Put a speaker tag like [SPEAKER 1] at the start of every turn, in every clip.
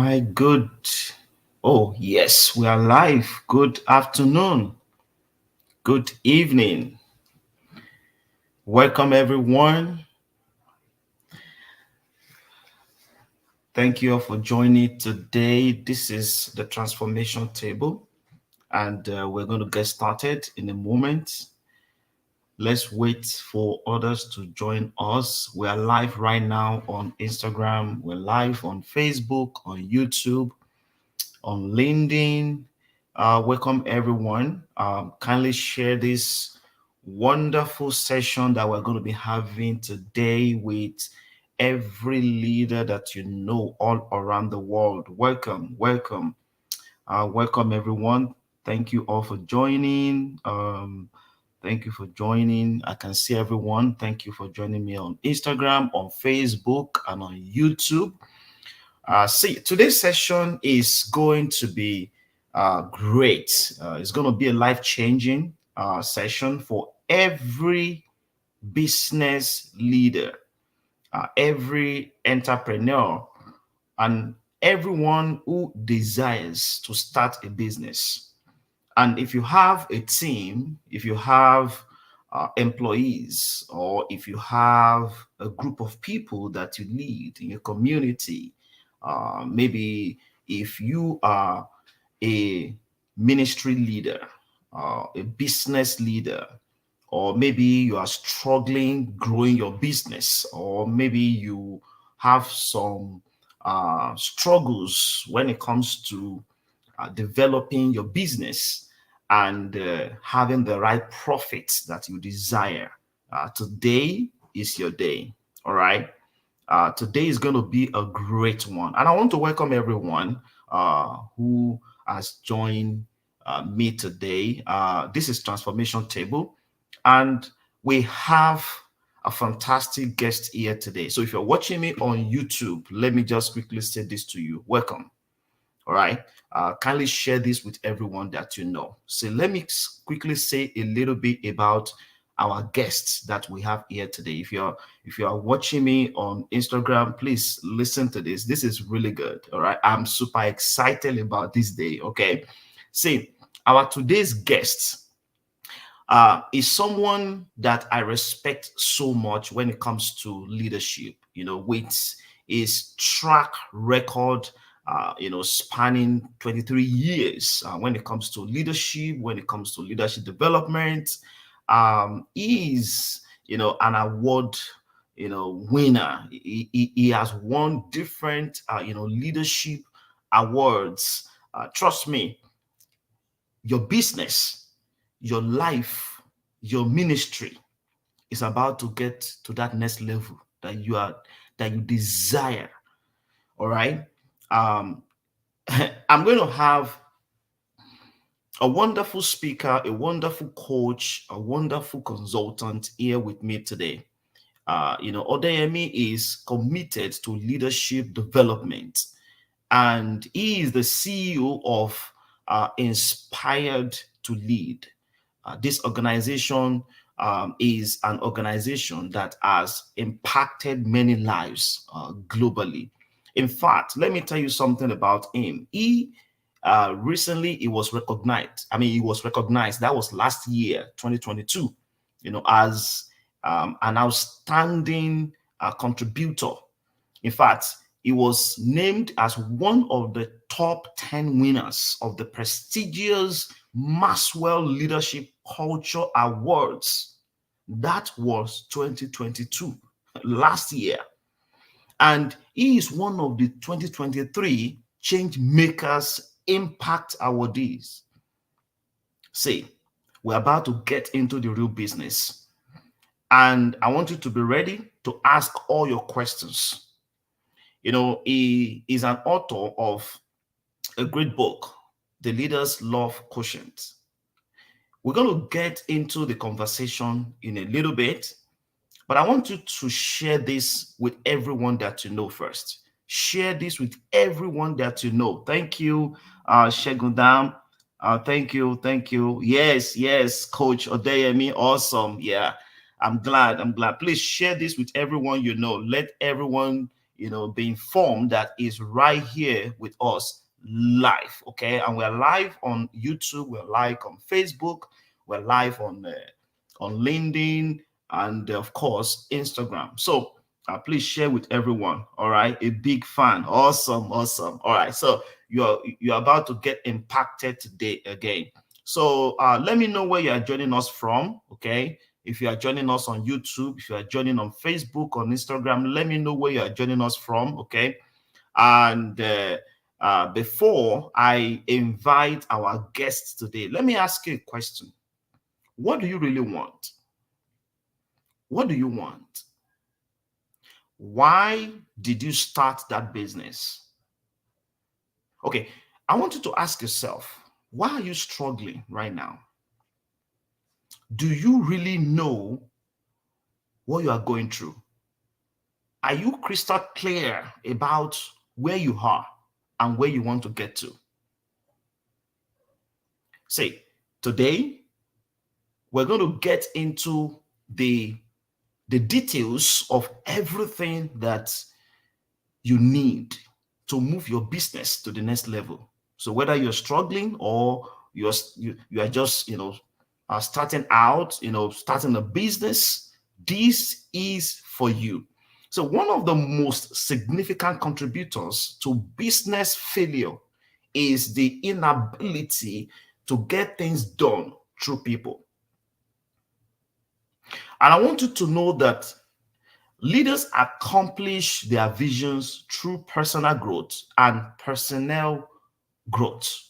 [SPEAKER 1] My good. Oh, yes, we are live. Good afternoon. Good evening. Welcome, everyone. Thank you all for joining today. This is the transformation table, and we're going to get started in a moment. Let's wait for others to join us. We are live right now on Instagram, we're live on Facebook, on YouTube, on LinkedIn. Welcome everyone. Kindly share this wonderful session that we're going to be having today with every leader that you know all around the world. Welcome everyone. Thank you all for joining. Thank you for joining. I can see everyone. Thank you for joining me on Instagram, on Facebook, and on YouTube. Today's session is going to be great. It's going to be a life-changing session for every business leader, every entrepreneur, and everyone who desires to start a business. And if you have a team, if you have employees, or if you have a group of people that you lead in your community, maybe if you are a ministry leader, a business leader, or maybe you are struggling growing your business, or maybe you have some struggles when it comes to developing your business and having the right profits that you desire. Today is your day. All right. Today is going to be a great one. And I want to welcome everyone who has joined me today. This is Transformation Table, and we have a fantastic guest here today. So if you're watching me on YouTube, let me just quickly say this to you. Welcome. All right. Kindly share this with everyone that you know. So let me quickly say a little bit about our guests that we have here today. If you're watching me on Instagram, please listen to this. This is really good. All right. I'm super excited about this day. Okay. See, our today's guest is someone that I respect so much when it comes to leadership, with his track record, spanning 23 years when it comes to leadership, when it comes to leadership development. Is, an award, winner. He has won different, leadership awards. Trust me, your business, your life, your ministry is about to get to that next level that you desire. All right. I'm going to have a wonderful speaker, a wonderful coach, a wonderful consultant here with me today. Odeyemi is committed to leadership development, and he is the CEO of Inspired to Lead. This organization is an organization that has impacted many lives globally. In fact, let me tell you something about him. Recently he was recognized. He was recognized. That was last year, 2022. As an outstanding contributor. In fact, he was named as one of the top 10 winners of the prestigious Maxwell Leadership Culture Awards. That was 2022, last year. And he is one of the 2023 Change Makers Impact Awardees. See, we're about to get into the real business. And I want you to be ready to ask all your questions. He is an author of a great book, The Leader's Love Quotient. We're going to get into the conversation in a little bit, but I want you to share this with everyone that you know first. Share this with everyone that you know. Thank you, Shegundam. Thank you. Yes, Coach Odeyemi. Awesome. Yeah, I'm glad. Please share this with everyone you know. Let everyone, be informed that is right here with us live. Okay, and we're live on YouTube, we're live on Facebook, we're live on LinkedIn, and of course Instagram. So please share with everyone. All right, a big fan. Awesome, awesome. All right, so you're about to get impacted today again. So let me know where you are joining us from. Okay, if you are joining us on YouTube, if you are joining on Facebook, on Instagram, let me know where you are joining us from. Okay, and before I invite our guests today, let me ask you a question. What do you really want? What do you want? Why did you start that business? Okay, I want you to ask yourself, why are you struggling right now? Do you really know what you are going through? Are you crystal clear about where you are and where you want to get to? Say, today we're going to get into the details of everything that you need to move your business to the next level. So whether you're struggling or you are just starting out, starting a business, this is for you. So one of the most significant contributors to business failure is the inability to get things done through people. And I want you to know that leaders accomplish their visions through personal growth and personnel growth.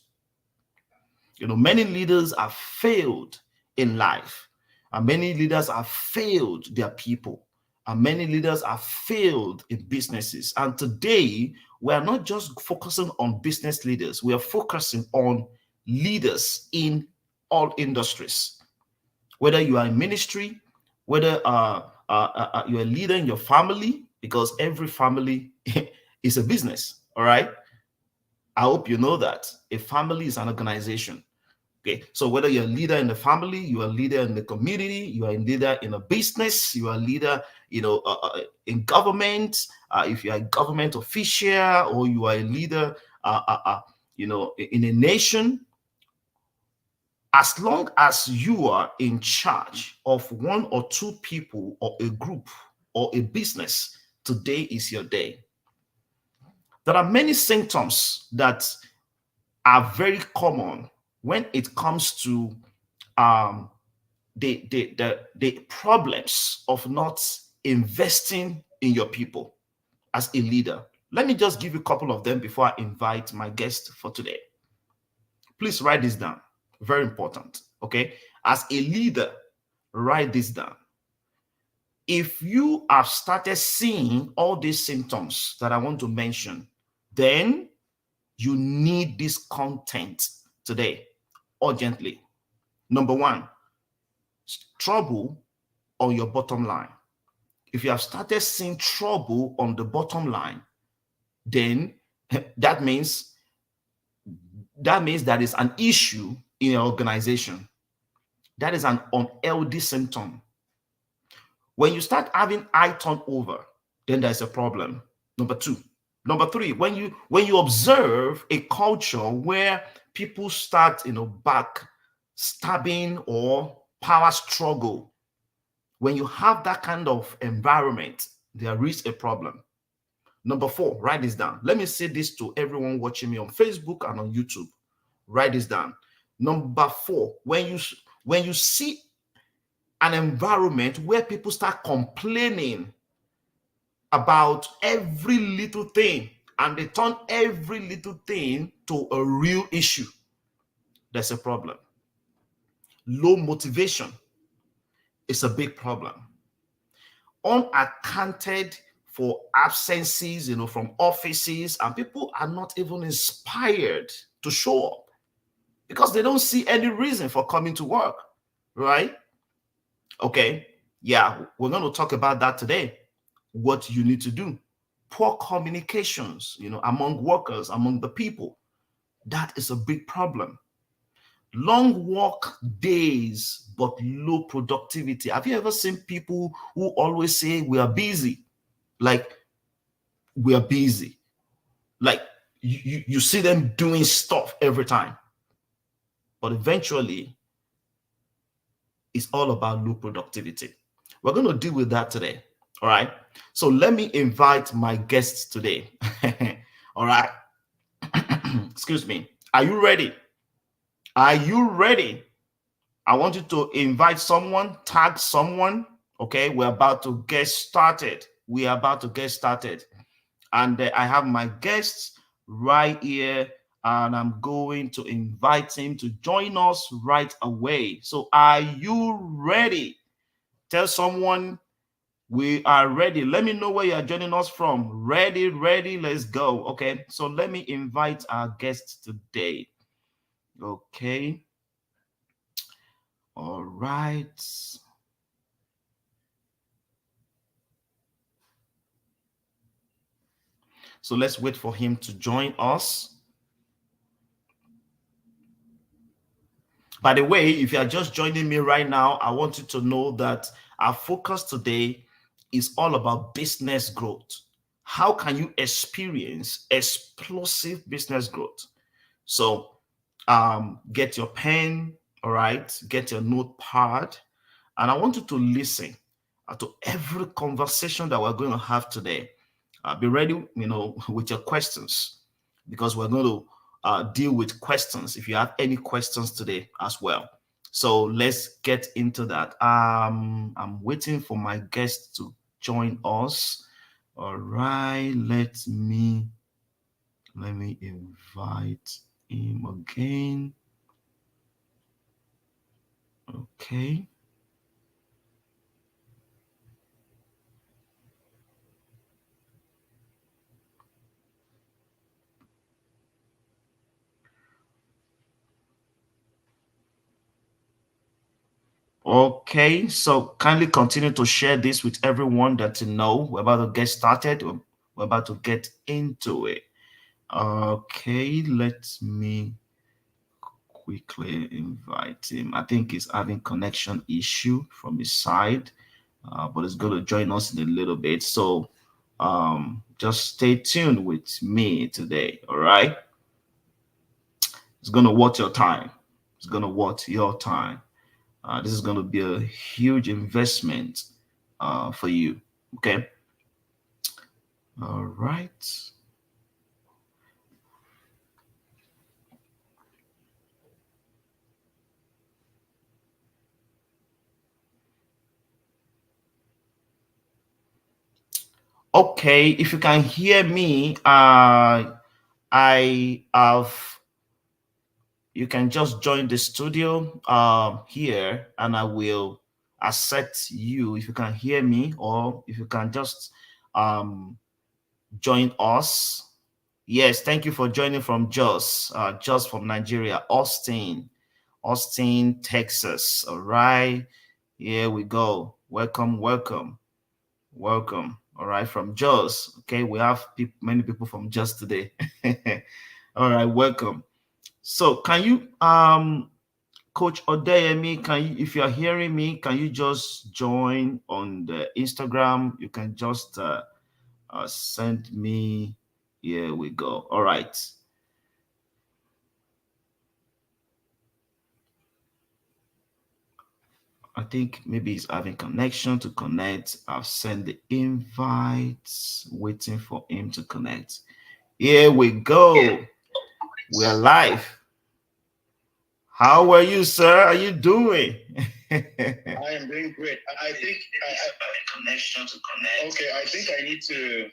[SPEAKER 1] Many leaders have failed in life, and many leaders have failed their people, and many leaders have failed in businesses. And today, we are not just focusing on business leaders, we are focusing on leaders in all industries. Whether you are in ministry, whether you're a leader in your family, because every family is a business. All right. I hope you know that a family is an organization. Okay. So whether you're a leader in the family, you are a leader in the community, you are a leader in a business, you are a leader, in government, if you are a government official, or you are a leader, in a nation, as long as you are in charge of one or two people or a group or a business, today is your day. There are many symptoms that are very common when it comes to the problems of not investing in your people as a leader. Let me just give you a couple of them before I invite my guest for today. Please write this down. Very important. Okay. As a leader, write this down. If you have started seeing all these symptoms that I want to mention, then you need this content today urgently. Number one, trouble on your bottom line. If you have started seeing trouble on the bottom line, then that means there is an issue in your organization. That is an unhealthy symptom. When you start having high turnover, then there's a problem. Number two. Number three, when you observe a culture where people start, back stabbing or power struggle, when you have that kind of environment, there is a problem. Number four, write this down. Let me say this to everyone watching me on Facebook and on YouTube. Write this down. Number four, when you see an environment where people start complaining about every little thing and they turn every little thing to a real issue, there's a problem. Low motivation is a big problem. Unaccounted for absences, from offices, and people are not even inspired to show up because they don't see any reason for coming to work, right? Okay, yeah, we're going to talk about that today. What you need to do. Poor communications, among workers, among the people. That is a big problem. Long work days, but low productivity. Have you ever seen people who always say we are busy? Like we are busy. Like you see them doing stuff every time, but eventually it's all about low productivity. We're going to deal with that today. All right. So let me invite my guests today. All right. Excuse me. Are you ready? Are you ready? I want you to invite someone, tag someone. Okay. We're about to get started. We are about to get started. And I have my guests right here, and I'm going to invite him to join us right away. So, are you ready? Tell someone we are ready. Let me know where you are joining us from. Ready, ready, let's go. Okay, so let me invite our guests today. Okay, all right. So let's wait for him to join us. By the way, if you are just joining me right now, I want you to know that our focus today is all about business growth. How can you experience explosive business growth? So, get your pen, all right, get your notepad, and I want you to listen to every conversation that we're going to have today. Be ready, with your questions, because we're going to deal with questions if you have any questions today as well. So let's get into that. I'm waiting for my guest to join us. All right, let me invite him again. Okay. Okay, so kindly continue to share this with everyone that you know. We're about to get started. We're about to get into it. Okay, let me quickly invite him. I think he's having connection issue from his side, but he's going to join us in a little bit. So just stay tuned with me today. All right, it's going to watch your time. It's going to watch your time. This is going to be a huge investment for you. Okay. All right. Okay. If you can hear me, I have. You can just join the studio here, and I will accept you if you can hear me, or if you can just um, join us. Yes, thank you for joining from Jos from Nigeria, Austin, Texas. All right, here we go. Welcome, welcome, welcome. All right, from Jos. Okay, we have many people from Jos today. All right, welcome. So, can you, Coach Odeyemi, if you are hearing me, can you just join on the Instagram? You can just send me. Here we go. All right. I think maybe he's having connection to connect. I've sent the invites, waiting for him to connect. Here we go. We are live. How are you, sir? Are you doing?
[SPEAKER 2] I am doing great. I think connection to connect. Okay, I think I need to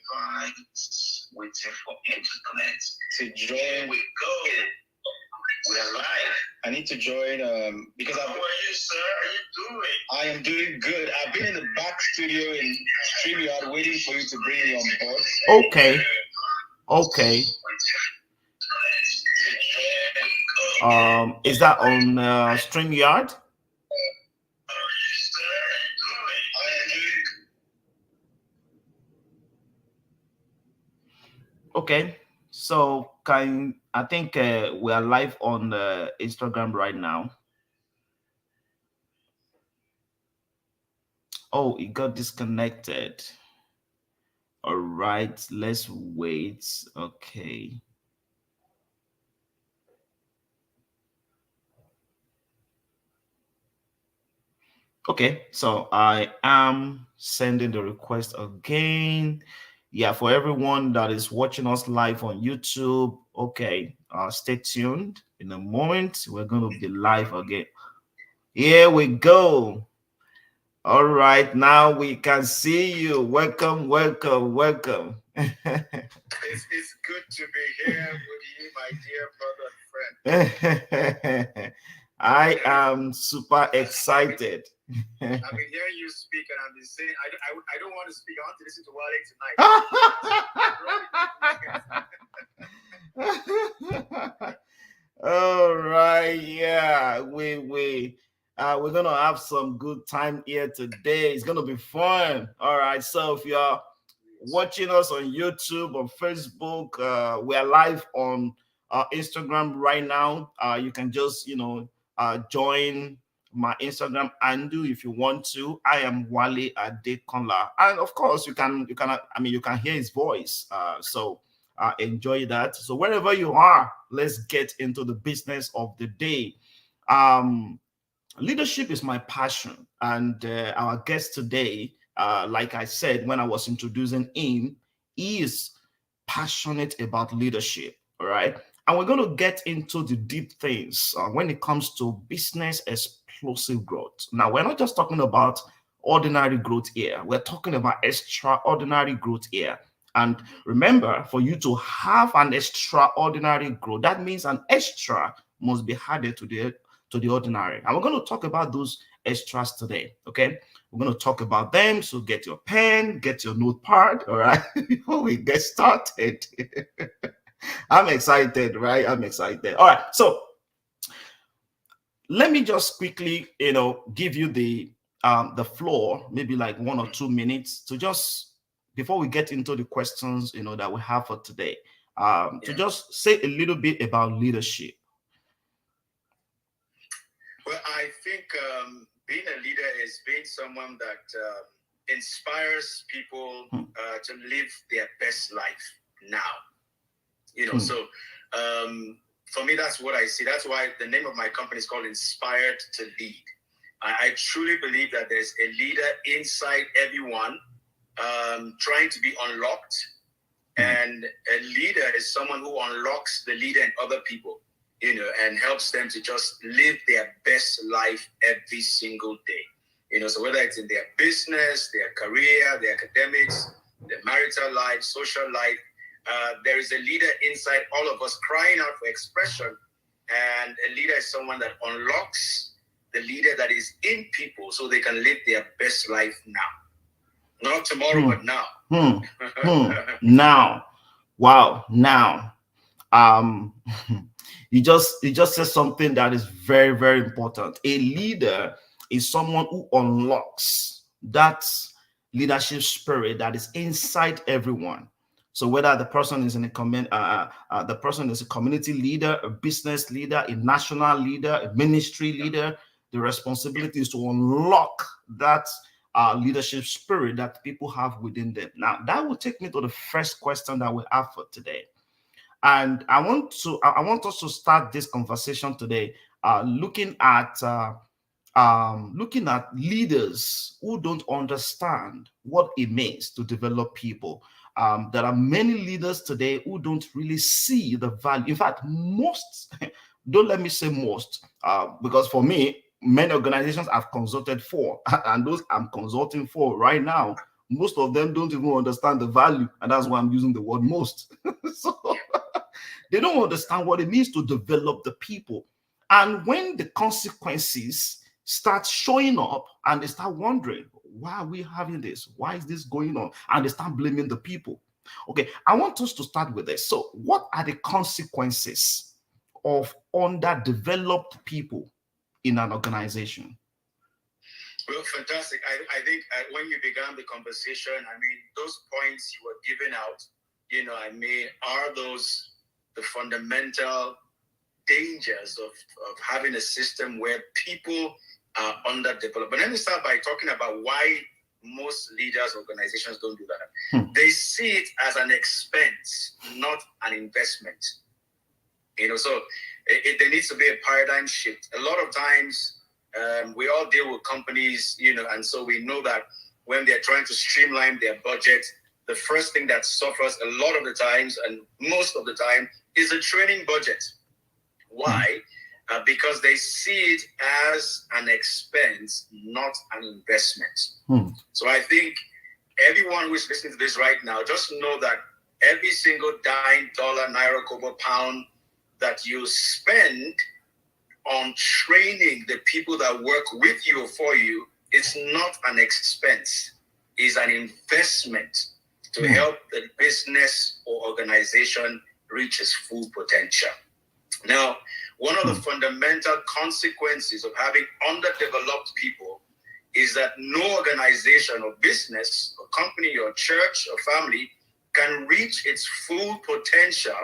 [SPEAKER 2] waiting for him to connect. To join. Here we go. We are live. I need to join because How are you, sir? How are you doing? I am doing good. I've been in the back studio in StreamYard waiting for you to bring me on board.
[SPEAKER 1] Okay. Okay. Is that on StreamYard? Okay. So can I think we are live on Instagram right now. Oh, it got disconnected. All right, let's wait. Okay. Okay, so I am sending the request again. Yeah, for everyone that is watching us live on YouTube, okay, stay tuned. In a moment, we're going to be live again. Here we go. All right, now we can see you. Welcome, welcome, welcome.
[SPEAKER 2] It's good to be here with you, my dear brother and friend.
[SPEAKER 1] I am super excited.
[SPEAKER 2] I've been hearing you speak, and I've been saying, I don't want to speak. I want to listen to Wale tonight.
[SPEAKER 1] All right, yeah, we're gonna have some good time here today. It's gonna be fun. All right, so if you're watching us on YouTube, on Facebook, we're live on Instagram right now. You can just join my Instagram handle if you want to. I am Wale Adekanla, and of course you can hear his voice. So enjoy that. So wherever you are, let's get into the business of the day. Um, Leadership is my passion, and our guest today, like I said when I was introducing him, he is passionate about leadership. All right, and we're going to get into the deep things when it comes to business explosive growth. Now, we're not just talking about ordinary growth here, we're talking about extraordinary growth here. And remember, for you to have an extraordinary growth, that means an extra must be added to the ordinary. And we're going to talk about those extras today. Okay. We're going to talk about them. So get your pen, get your notepad. All right. Before we get started. I'm excited, right? I'm excited. All right. So let me just quickly, give you the floor, maybe like 1 or 2 minutes to just before we get into the questions, that we have for today. To just say a little bit about leadership.
[SPEAKER 2] Well, I think being a leader is being someone that inspires people to live their best life now. So for me, that's what I see. That's why the name of my company is called Inspired to Lead. I truly believe that there's a leader inside everyone trying to be unlocked. And a leader is someone who unlocks the leader in other people, and helps them to just live their best life every single day. So whether it's in their business, their career, their academics, their marital life, social life, there is a leader inside all of us crying out for expression. And a leader is someone that unlocks the leader that is in people so they can live their best life now. Not tomorrow, but now.
[SPEAKER 1] Now. Wow. Now. Um you just said something that is very, very important. A leader is someone who unlocks that leadership spirit that is inside everyone. So whether the person is the person is a community leader, a business leader, a national leader, a ministry leader, the responsibility is to unlock that leadership spirit that people have within them. Now, that will take me to the first question that we have for today. And I want us to start this conversation today looking at leaders who don't understand what it means to develop people. There are many leaders today who don't really see the value. In fact, most, don't let me say most, because for me, many organizations I've consulted for, and those I'm consulting for right now, most of them don't even understand the value. And that's why I'm using the word most. So they don't understand what it means to develop the people. And when the consequences start showing up and they start wondering, why are we having this? Why is this going on? And they start blaming the people. Okay, I want us to start with this. So, what are the consequences of underdeveloped people in an organization?
[SPEAKER 2] Well, fantastic. I think when you began the conversation, those points you were giving out, are those the fundamental dangers of having a system where people are underdeveloped. But let me start by talking about why most leaders, organizations don't do that. They see it as an expense, not an investment. So there needs to be a paradigm shift. A lot of times, we all deal with companies, and so we know that when they're trying to streamline their budget, the first thing that suffers a lot of the times, and most of the time, is the training budget. Why? Because they see it as an expense, not an investment. So I think everyone who is listening to this right now, just know that every single dime, dollar, naira, kobo, pound that you spend on training the people that work with you or for you, it's not an expense. It's an investment to help the business or organization reach its full potential. Now, one of the fundamental consequences of having underdeveloped people is that no organization or business or company or church or family can reach its full potential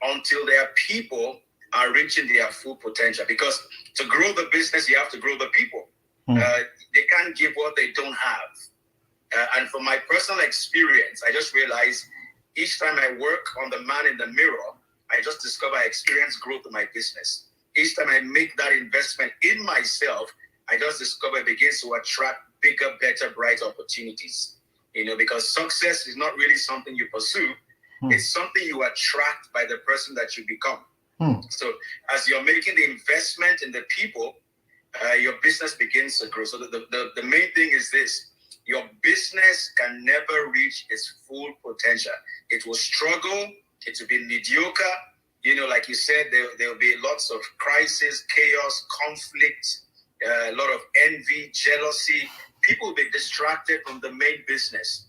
[SPEAKER 2] until their people are reaching their full potential. Because to grow the business, you have to grow the people. They can't give what they don't have. And from my personal experience, I just realized each time I work on the man in the mirror, I just discover I experience growth in my business. Each time I make that investment in myself, I just discover it begins to attract bigger, better, brighter opportunities. Because success is not really something you pursue. It's something you attract by the person that you become. So as you're making the investment in the people, your business begins to grow. So the main thing is this: your business can never reach its full potential. It will struggle. It will be mediocre. Like you said, there will be lots of crisis, chaos, conflict, a lot of envy, jealousy. People will be distracted from the main business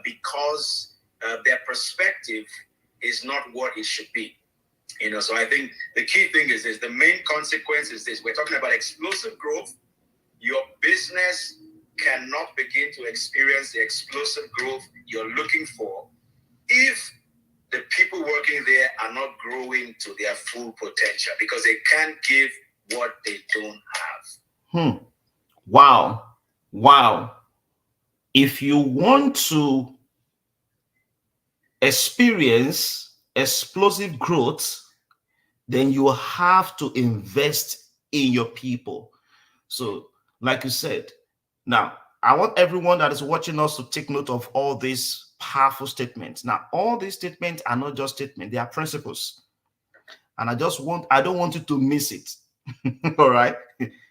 [SPEAKER 2] because their perspective is not what it should be. So I think the key thing is this: the main consequence is this. We're talking about explosive growth. Your business cannot begin to experience the explosive growth you're looking for if the people working there are not growing to their full potential, because they can't give what they don't have.
[SPEAKER 1] Wow. If you want to experience explosive growth, then you have to invest in your people. So, like you said, now I want everyone that is watching us to take note of all these powerful statements. Now, all these statements are not just statements, they are principles. And I don't want you to miss it. All right.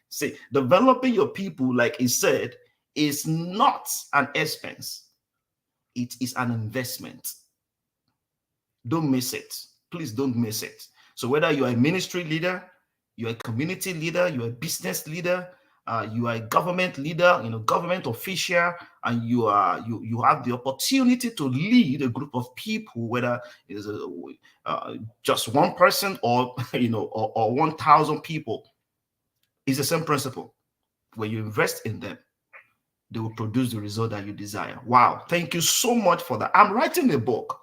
[SPEAKER 1] See, developing your people, like he said, is not an expense. It is an investment. Don't miss it. Please don't miss it. So whether you're a ministry leader, you're a community leader, you're a business leader, you are a government leader, government official, and you have the opportunity to lead a group of people, whether it's just one person or or 1,000 people. It's the same principle. When you invest in them, they will produce the result that you desire. Wow, thank you so much for that. I'm writing a book,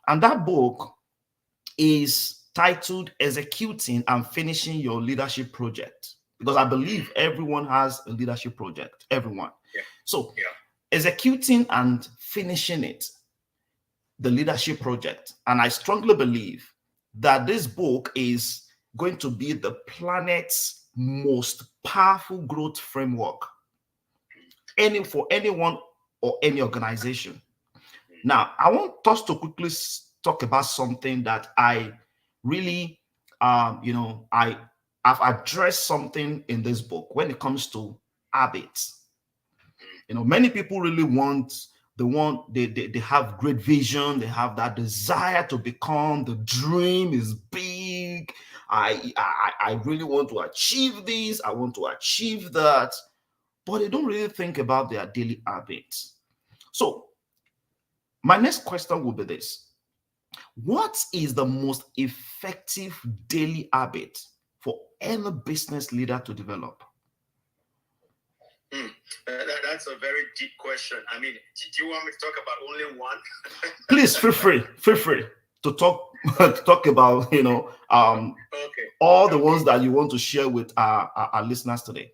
[SPEAKER 1] and that book is titled Executing and Finishing Your Leadership Project, because I believe everyone has a leadership project. Everyone. So executing and finishing it, the leadership project. And I strongly believe that this book is going to be the planet's most powerful growth framework for anyone or any organization. Now, I want us to quickly talk about something that I really, I've addressed something in this book when it comes to habits. Many people really they have great vision, they have that desire to become, the dream is big. I really want to achieve this, I want to achieve that, but they don't really think about their daily habits. So my next question will be this: what is the most effective daily habit for any business leader to develop?
[SPEAKER 2] That's a very deep question. I mean, do you want me to talk about only one?
[SPEAKER 1] Please feel free to talk about all the ones that you want to share with our listeners today.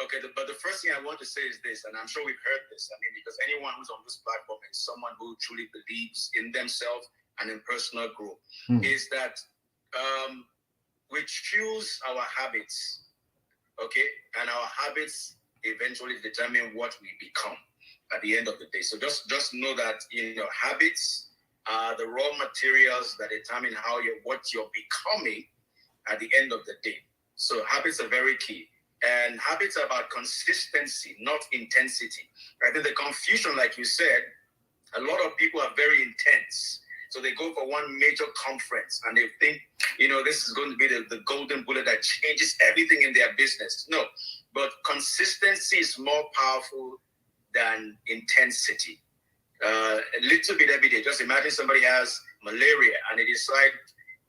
[SPEAKER 2] Okay, but the first thing I want to say is this, and I'm sure we've heard this. I mean, because anyone who's on this platform is someone who truly believes in themselves and in personal growth, is that we choose our habits, okay? And our habits eventually determine what we become at the end of the day. So just know that, habits are the raw materials that determine what you're becoming at the end of the day. So habits are very key. And habits are about consistency, not intensity. I think the confusion, like you said, a lot of people are very intense. So they go for one major conference and they think, this is going to be the golden bullet that changes everything in their business. No, but consistency is more powerful than intensity. A little bit every day. Just imagine somebody has malaria and they decide,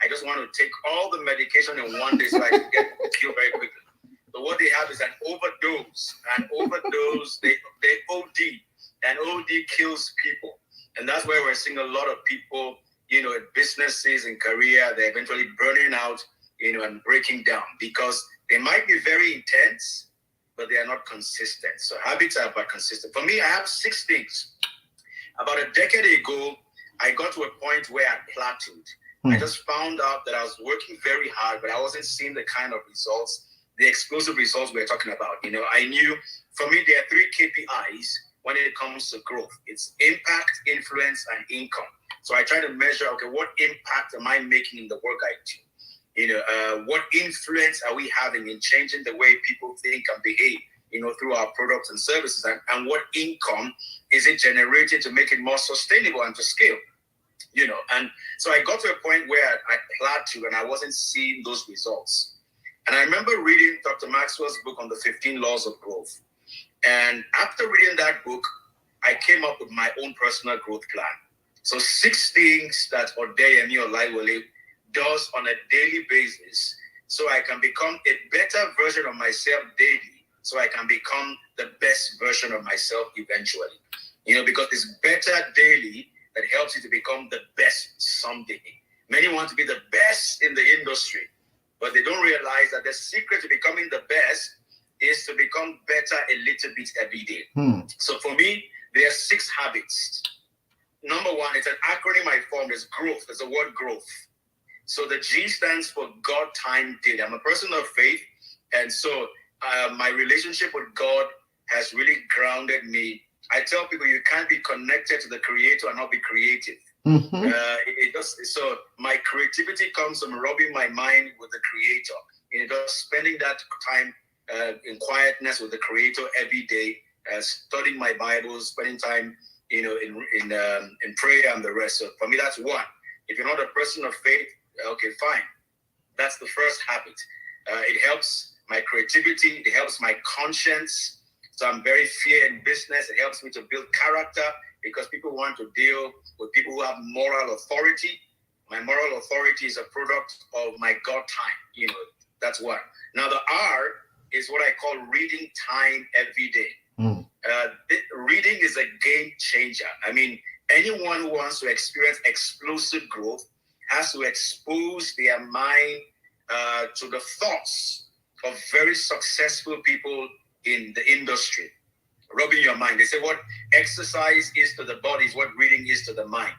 [SPEAKER 2] I just want to take all the medication in one day so I can get healed very quickly. But what they have is an overdose. And overdose, they OD. And OD kills people. And that's where we're seeing a lot of people, in businesses and career, they're eventually burning out, and breaking down because they might be very intense, but they are not consistent. So habits are about consistent. For me, I have 6 things. About a decade ago, I got to a point where I plateaued. I just found out that I was working very hard, but I wasn't seeing the kind of results, the explosive results we're talking about. I knew, for me, there are 3 KPIs when it comes to growth. It's impact, influence, and income. So I try to measure, okay, what impact am I making in the work I do? What influence are we having in changing the way people think and behave, through our products and services? And what income is it generating to make it more sustainable and to scale? And so I got to a point where I plateaued and I wasn't seeing those results. And I remember reading Dr. Maxwell's book on the 15 laws of growth. And after reading that book, I came up with my own personal growth plan. So 6 things that Odeyemi or Olayiwole does on a daily basis so I can become a better version of myself daily, so I can become the best version of myself eventually. Because it's better daily that helps you to become the best someday. Many want to be the best in the industry, but they don't realize that the secret to becoming the best is to become better a little bit every day. So for me, there are 6 habits. Number 1, it's an acronym I formed. It's growth. It's the word growth. So the G stands for God, time, daily. I'm a person of faith. And so my relationship with God has really grounded me. I tell people you can't be connected to the Creator and not be creative. So my creativity comes from rubbing my mind with the Creator. Just spending that time in quietness with the Creator every day, studying my Bible, spending time, in prayer and the rest. So for me, that's 1. If you're not a person of faith, okay, fine. That's the first habit. It helps my creativity. It helps my conscience. So I'm very fair in business. It helps me to build character because people want to deal with people who have moral authority. My moral authority is a product of my God time. That's 1. Now the R is what I call reading time every day. Reading is a game changer. I mean, anyone who wants to experience explosive growth has to expose their mind to the thoughts of very successful people in the industry. Rubbing your mind. They say what exercise is to the body is what reading is to the mind.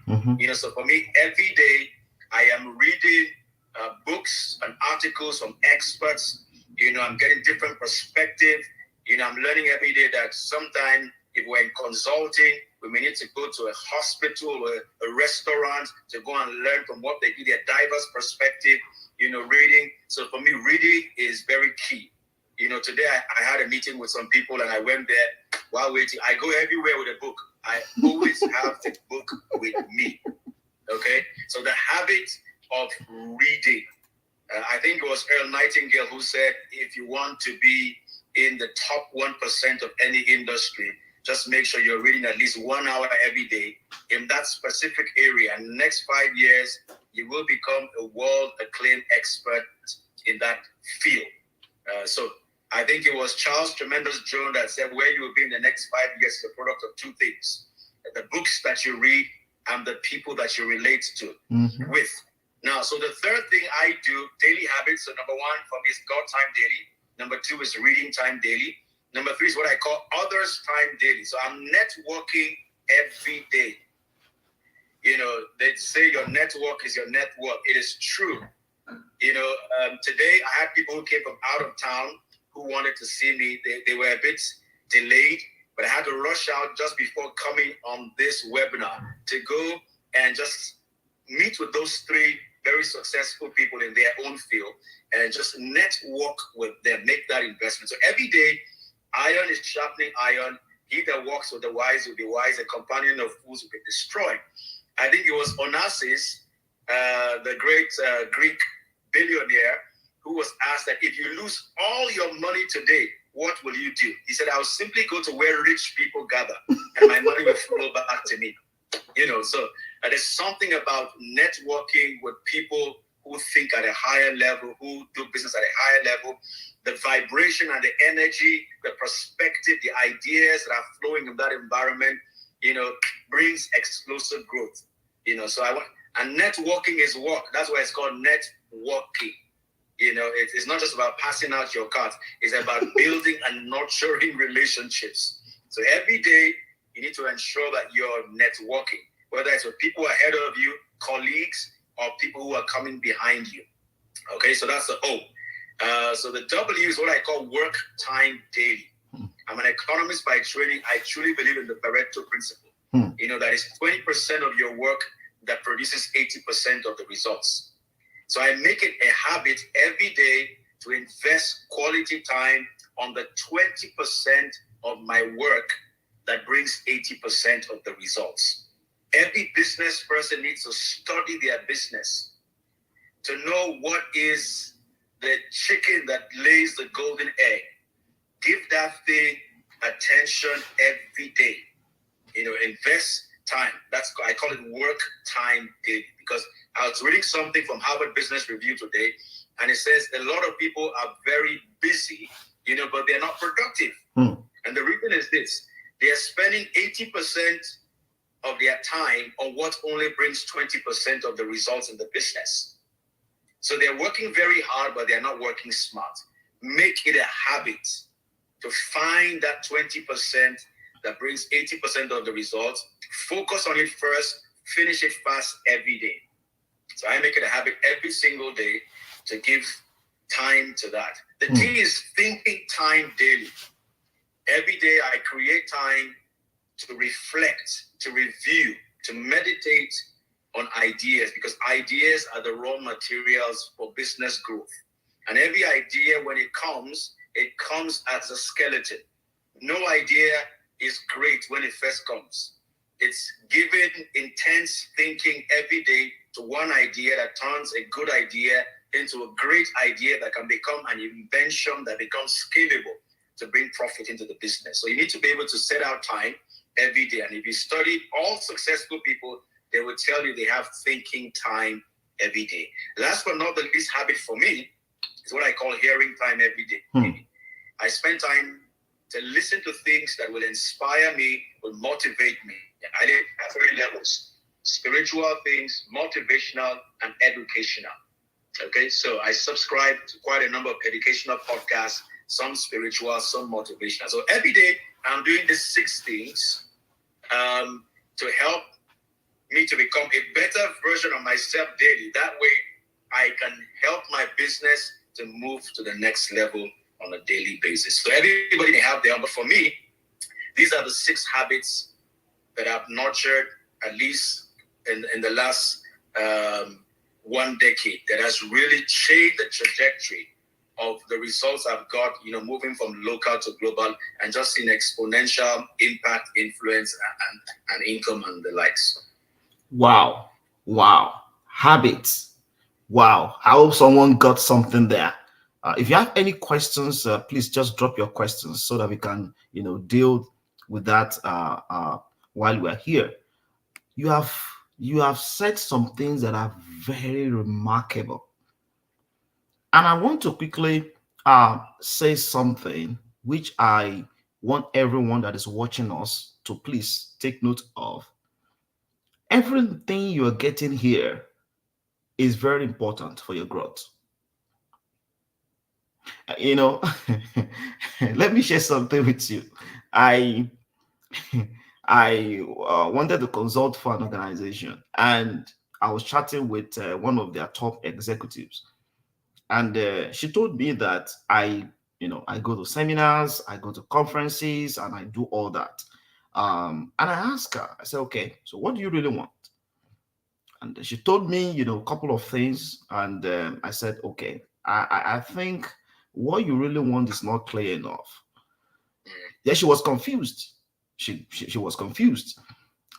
[SPEAKER 2] So for me, every day I am reading books and articles from experts. I'm getting different perspective. I'm learning every day that sometimes if we're in consulting, we may need to go to a hospital or a restaurant to go and learn from what they do, their diverse perspective, reading. So for me, reading is very key. Today I had a meeting with some people and I went there while waiting. I go everywhere with a book. I always have a book with me. Okay? So the habit of reading. I think it was Earl Nightingale who said, if you want to be in the top 1% of any industry, just make sure you're reading at least 1 hour every day in that specific area. And the next 5 years, you will become a world-acclaimed expert in that field. So I think it was Charles Tremendous Jones that said, where you will be in the next 5 years is a product of 2 things. The books that you read and the people that you relate to with. Now, so the third thing I do, daily habits. So number 1 for me is God time daily. Number 2 is reading time daily. Number three is what I call others time daily. So I'm networking every day. You know, they say your network is your net worth. It is true. You know, today I had people who came from out of town who wanted to see me. They were a bit delayed, but I had to rush out just before coming on this webinar to go and just meet with those three very successful people in their own field and just network with them, make that investment. So every day, iron is sharpening iron. He that walks with the wise will be wise. A companion of fools will be destroyed. I think it was Onassis, the great Greek billionaire, who was asked that if you lose all your money today, what will you do? He said, I'll simply go to where rich people gather and my money will flow back to me. You know, so there's something about networking with people who think at a higher level, who do business at a higher level. The vibration and the energy, the perspective, the ideas that are flowing in that environment, you know, brings explosive growth. You know, so and networking is work. That's why it's called networking. You know, it's not just about passing out your cards. It's about building and nurturing relationships. So every day, you need to ensure that you're networking, whether it's with people ahead of you, colleagues, or people who are coming behind you. Okay, so that's the O. So the W is what I call work time daily. I'm an economist by training. I truly believe in the Pareto principle. You know, that is 20% of your work that produces 80% of the results. So I make it a habit every day to invest quality time on the 20% of my work that brings 80% of the results. Every business person needs to study their business to know what is the chicken that lays the golden egg. Give that thing attention every day. You know, invest time. I call it work time daily, because I was reading something from Harvard Business Review today, and it says a lot of people are very busy, you know, but they're not productive. And the reason is this: they are spending 80% of their time on what only brings 20% of the results in the business. So they're working very hard, but they're not working smart. Make it a habit to find that 20% that brings 80% of the results. Focus on it first, finish it fast every day. So I make it a habit every single day to give time to that. The T is thinking time daily. Every day I create time to reflect, to review, to meditate on ideas, because ideas are the raw materials for business growth. And every idea, when it comes as a skeleton. No idea is great when it first comes. It's giving intense thinking every day to one idea that turns a good idea into a great idea that can become an invention that becomes scalable to bring profit into the business. So you need to be able to set out time every day. And if you study all successful people, they will tell you they have thinking time every day. Last but not the least habit for me is what I call hearing time every day. I spend time to listen to things that will inspire me, will motivate me. I did at three levels: spiritual things, motivational, and educational. Okay, so I subscribe to quite a number of educational podcasts, some spiritual, some motivational. So every day I'm doing these 6 things to help me to become a better version of myself daily. That way I can help my business to move to the next level on a daily basis. So everybody may have their own, but for me, these are the 6 habits that I've nurtured at least in the last 1 decade that has really changed the trajectory of the results I've got, you know, moving from local to global and just in exponential impact, influence, and income and the likes.
[SPEAKER 1] Wow. Habits. Wow. I hope someone got something there. If you have any questions, please just drop your questions so that we can, you know, deal with that while we're here. You have said some things that are very remarkable, and I want to quickly say something which I want everyone that is watching us to please take note of. Everything you are getting here is very important for your growth. You know, let me share something with you. I I wanted to consult for an organization, and I was chatting with one of their top executives, and she told me that I go to seminars, I go to conferences, and I do all that. And I asked her, I said, okay, so what do you really want? And she told me, a couple of things, and I said, okay, I think what you really want is not clear enough. Yeah, she was confused. She was confused.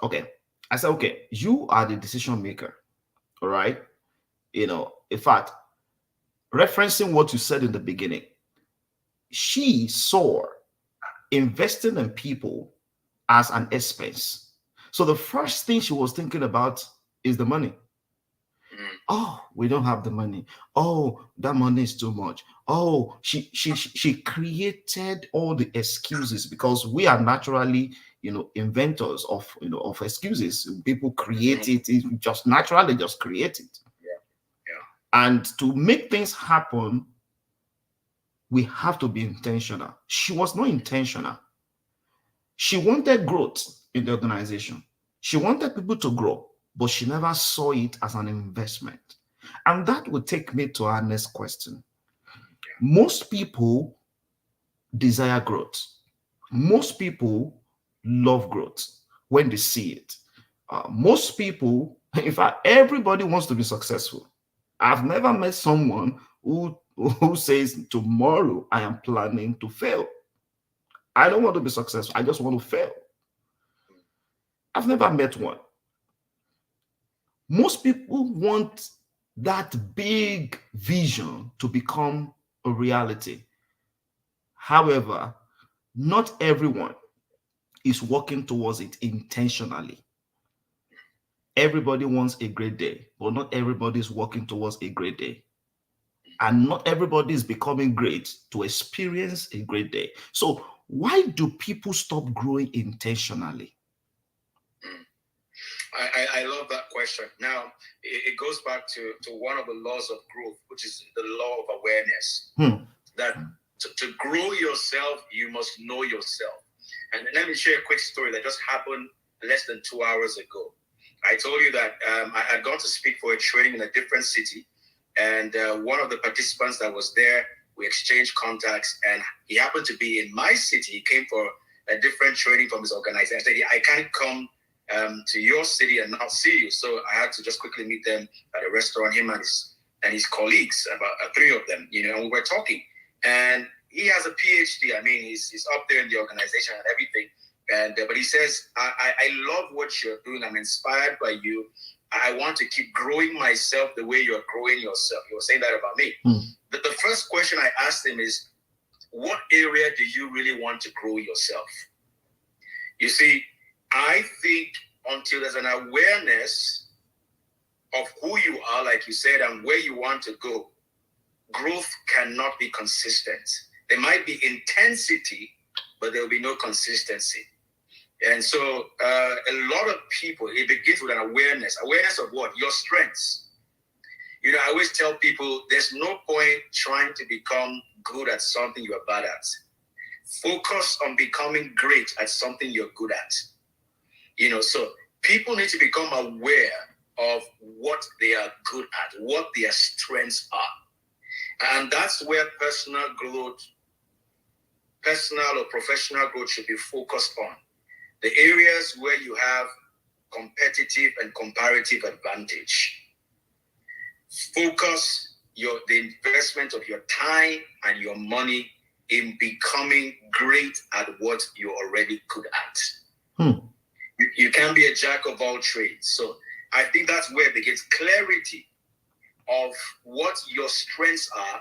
[SPEAKER 1] Okay, I said, okay, you are the decision maker, all right. In fact, referencing what you said in the beginning, she saw investing in people as an expense. So the first thing she was thinking about is the money. Oh, we don't have the money. Oh, that money is too much. Oh, she created all the excuses, because we are naturally, inventors of excuses. People create it just naturally, just create it. And to make things happen, we have to be intentional. She was not intentional. She wanted growth in the organization. She wanted people to grow, but she never saw it as an investment. And that would take me to our next question. Most people desire growth. Most people love growth when they see it. Most people, in fact, everybody wants to be successful. I've never met someone who says, tomorrow I am planning to fail. I don't want to be successful. I just want to fail. I've never met one. Most people want that big vision to become a reality. However, not everyone is working towards it intentionally. Everybody wants a great day, but not everybody is working towards a great day. And not everybody is becoming great to experience a great day. So, why do people stop growing intentionally?
[SPEAKER 2] I love that question. Now, it goes back to one of the laws of growth, which is the law of awareness. That to grow yourself, you must know yourself. And let me share a quick story that just happened less than 2 hours ago. I told you that I had gone to speak for a training in a different city. And one of the participants that was there, we exchanged contacts. And he happened to be in my city. He came for a different training from his organization. I said, I can't come to your city and not see you. So I had to just quickly meet them at a restaurant, him and his colleagues, about three of them, and we were talking. And he has a PhD. I mean, he's up there in the organization and everything. And but he says, I love what you're doing. I'm inspired by you. I want to keep growing myself the way you're growing yourself. You were saying that about me. The first question I asked him is, what area do you really want to grow yourself? You see, I think until there's an awareness of who you are, like you said, and where you want to go, growth cannot be consistent. There might be intensity, but there will be no consistency. And so a lot of people, it begins with an awareness. Awareness of what? Your strengths. I always tell people there's no point trying to become good at something you're bad at. Focus on becoming great at something you're good at. So people need to become aware of what they are good at, what their strengths are. And that's where personal or professional growth should be focused on. The areas where you have competitive and comparative advantage. Focus the investment of your time and your money in becoming great at what you're already good at. You can't be a jack of all trades. So I think that's where it begins. Clarity of what your strengths are.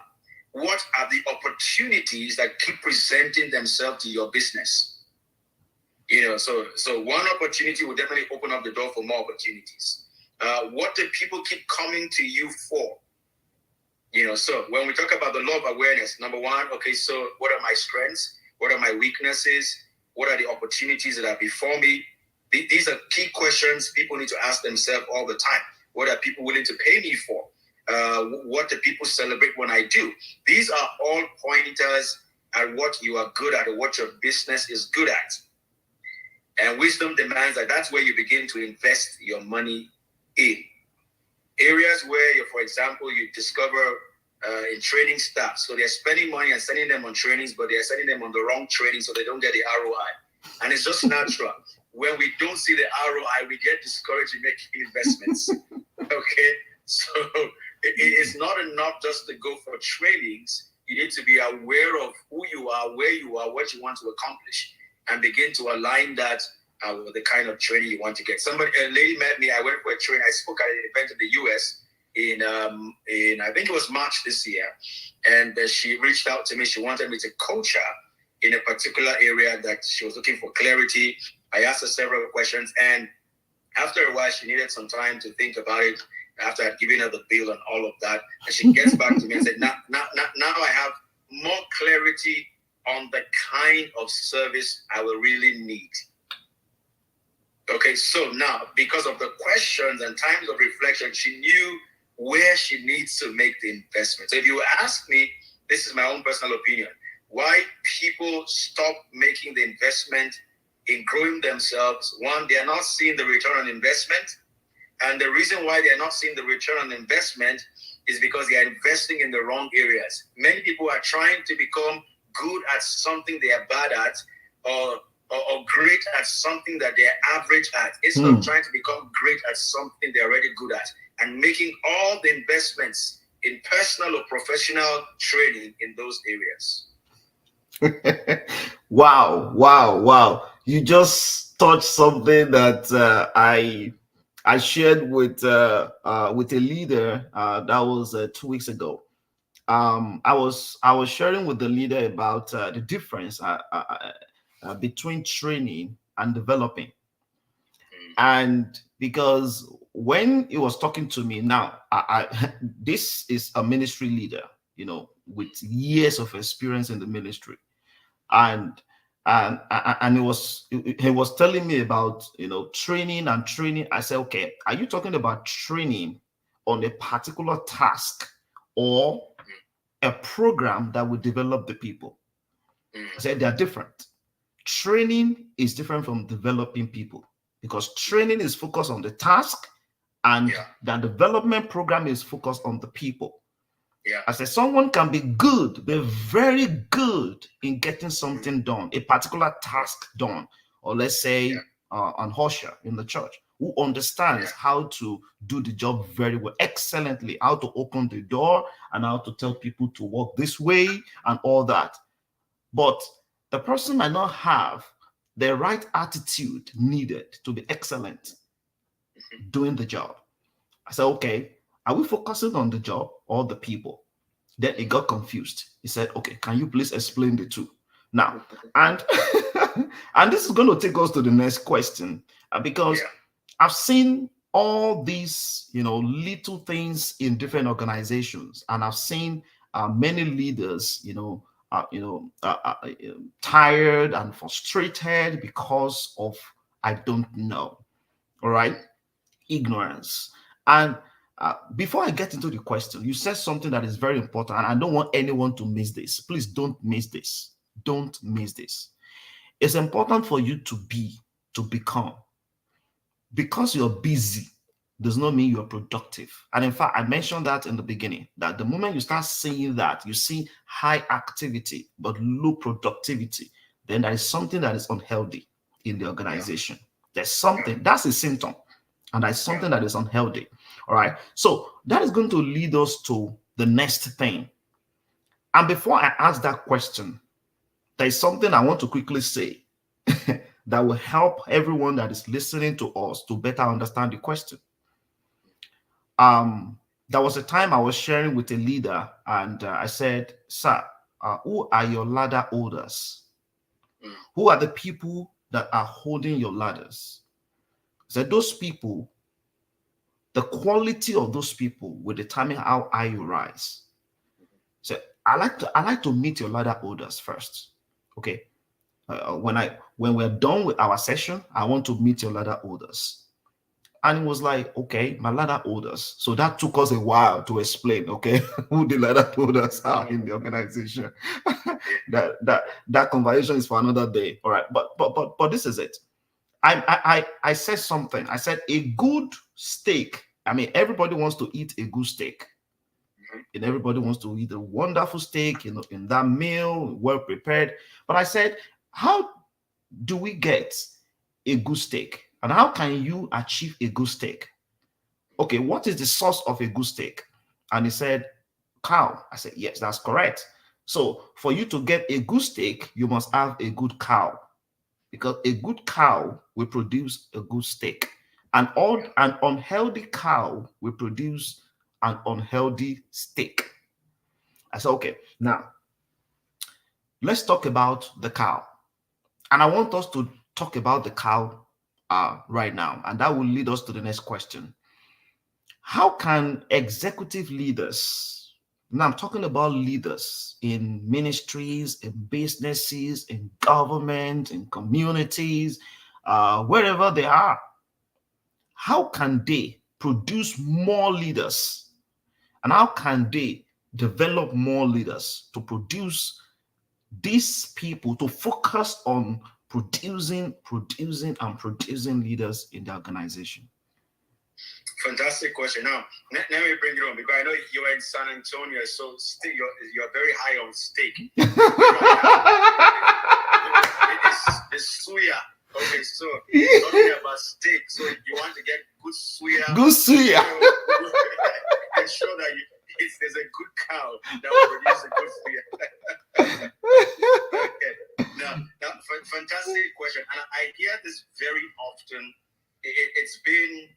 [SPEAKER 2] What are the opportunities that keep presenting themselves to your business? So one opportunity will definitely open up the door for more opportunities. What do people keep coming to you for? So when we talk about the law of awareness, number one, okay, so what are my strengths? What are my weaknesses? What are the opportunities that are before me? These are key questions people need to ask themselves all the time. What are people willing to pay me for? what the people celebrate when I do. These are all pointers at what you are good at or what your business is good at. And wisdom demands that that's where you begin to invest your money in. Areas where, for example, you discover in training staff. So they're spending money and sending them on trainings, but they're sending them on the wrong training so they don't get the ROI. And it's just natural. When we don't see the ROI, we get discouraged in making investments. Okay? So it's not enough just to go for trainings. You need to be aware of who you are, where you are, what you want to accomplish, and begin to align that with the kind of training you want to get. A lady met me. I went for a training. I spoke at an event in the US in I think it was March this year, and she reached out to me. She wanted me to coach her in a particular area that she was looking for clarity. I asked her several questions, and after a while, she needed some time to think about it. After I'd given her the bill and all of that, and she gets back to me and said, now I have more clarity on the kind of service I will really need. Okay, so now, because of the questions and times of reflection, she knew where she needs to make the investment. So if you ask me, this is my own personal opinion, why people stop making the investment in growing themselves. One, they are not seeing the return on investment. And the reason why they're not seeing the return on investment is because they are investing in the wrong areas. Many people are trying to become good at something they are bad at, or great at something that they're average at, instead of trying to become great at something they're already good at, and making all the investments in personal or professional training in those
[SPEAKER 1] areas. Wow. You just touched something that I shared with a leader that was 2 weeks ago. I was sharing with the leader about the difference between training and developing, and because when he was talking to me, now this is a ministry leader, with years of experience in the ministry, and he was telling me about training. I said, okay, are you talking about training on a particular task or a program that will develop the people? I said they're different. Training is different from developing people, because training is focused on the task, and the development program is focused on the people. I said someone can be very good in getting something done, a particular task done, or let's say an usher in the church who understands how to do the job very well, excellently, how to open the door and how to tell people to walk this way and all that. But the person might not have the right attitude needed to be excellent doing the job. I said, okay, are we focusing on the job or the people? Then he got confused. He said, okay, can you please explain the two? Now, and and this is going to take us to the next question, because I've seen all these, little things in different organizations, and I've seen many leaders, tired and frustrated because of I don't know. All right, ignorance. And before I get into the question, you said something that is very important, and I don't want anyone to miss this. Please don't miss this. Don't miss this. It's important for you to become. Because you're busy does not mean you're productive. And in fact, I mentioned that in the beginning, that the moment you start seeing that, you see high activity but low productivity, then there is something that is unhealthy in the organization. There's something, that's a symptom, and there's something that is unhealthy. All right. So that is going to lead us to the next thing. And before I ask that question, there is something I want to quickly say that will help everyone that is listening to us to better understand the question. There was a time I was sharing with a leader, and I said, sir, who are your ladder holders? Who are the people that are holding your ladders? I said, those people, the quality of those people will determine how high you rise. So I like to meet your ladder holders first. Okay. When we're done with our session, I want to meet your ladder holders. And it was like, okay, my ladder holders. So that took us a while to explain, okay, who the ladder holders are in the organization. that conversation is for another day. All right, but this is it. I said something. I said a good steak. I mean, everybody wants to eat a good steak, and everybody wants to eat a wonderful steak, in that meal, well prepared. But I said, how do we get a good steak? And how can you achieve a good steak? Okay, what is the source of a good steak? And he said, cow. I said, yes, that's correct. So for you to get a good steak, you must have a good cow, because a good cow will produce a good steak. An unhealthy cow will produce an unhealthy steak. I said, okay, now let's talk about the cow. And I want us to talk about the cow right now. And that will lead us to the next question. How can executive leaders, now I'm talking about leaders in ministries, in businesses, in government, in communities, wherever they are, how can they produce more leaders? And how can they develop more leaders to produce these people, to focus on producing leaders in the organization?
[SPEAKER 2] Fantastic question. Now, let me bring it on, because I know you're in San Antonio, so still you're very high on steak. It's suya. Okay, so talking about steak, so you want to get good suya.
[SPEAKER 1] Good suya.
[SPEAKER 2] Ensure that there's a good cow that will produce a good suya. Okay. Now, fantastic question, and I hear this very often. It's been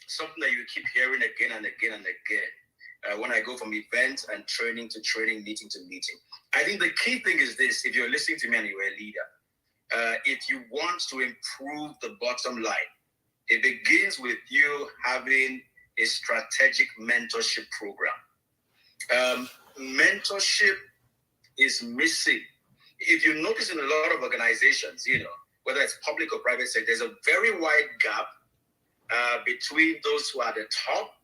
[SPEAKER 2] something that you keep hearing again and again and again when I go from event and training to training, meeting to meeting. I think the key thing is this: if you're listening to me and you're a leader, if you want to improve the bottom line, it begins with you having a strategic mentorship program. Mentorship is missing. If you notice in a lot of organizations, whether it's public or private sector, there's a very wide gap between those who are at the top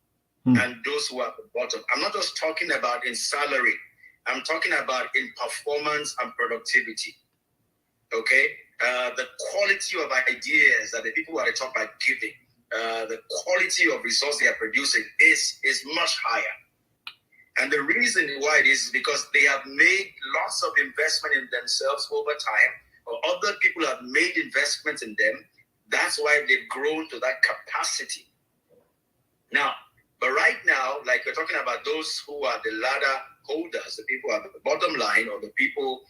[SPEAKER 2] and those who are at the bottom. I'm not just talking about in salary. I'm talking about in performance and productivity. Okay? The quality of ideas that the people who are at the top are giving, the quality of results they are producing is much higher. And the reason why it is because they have made lots of investment in themselves over time, or other people have made investments in them. That's why they've grown to that capacity. Now, but right now, like we're talking about those who are the ladder holders, the people at the bottom line, or the people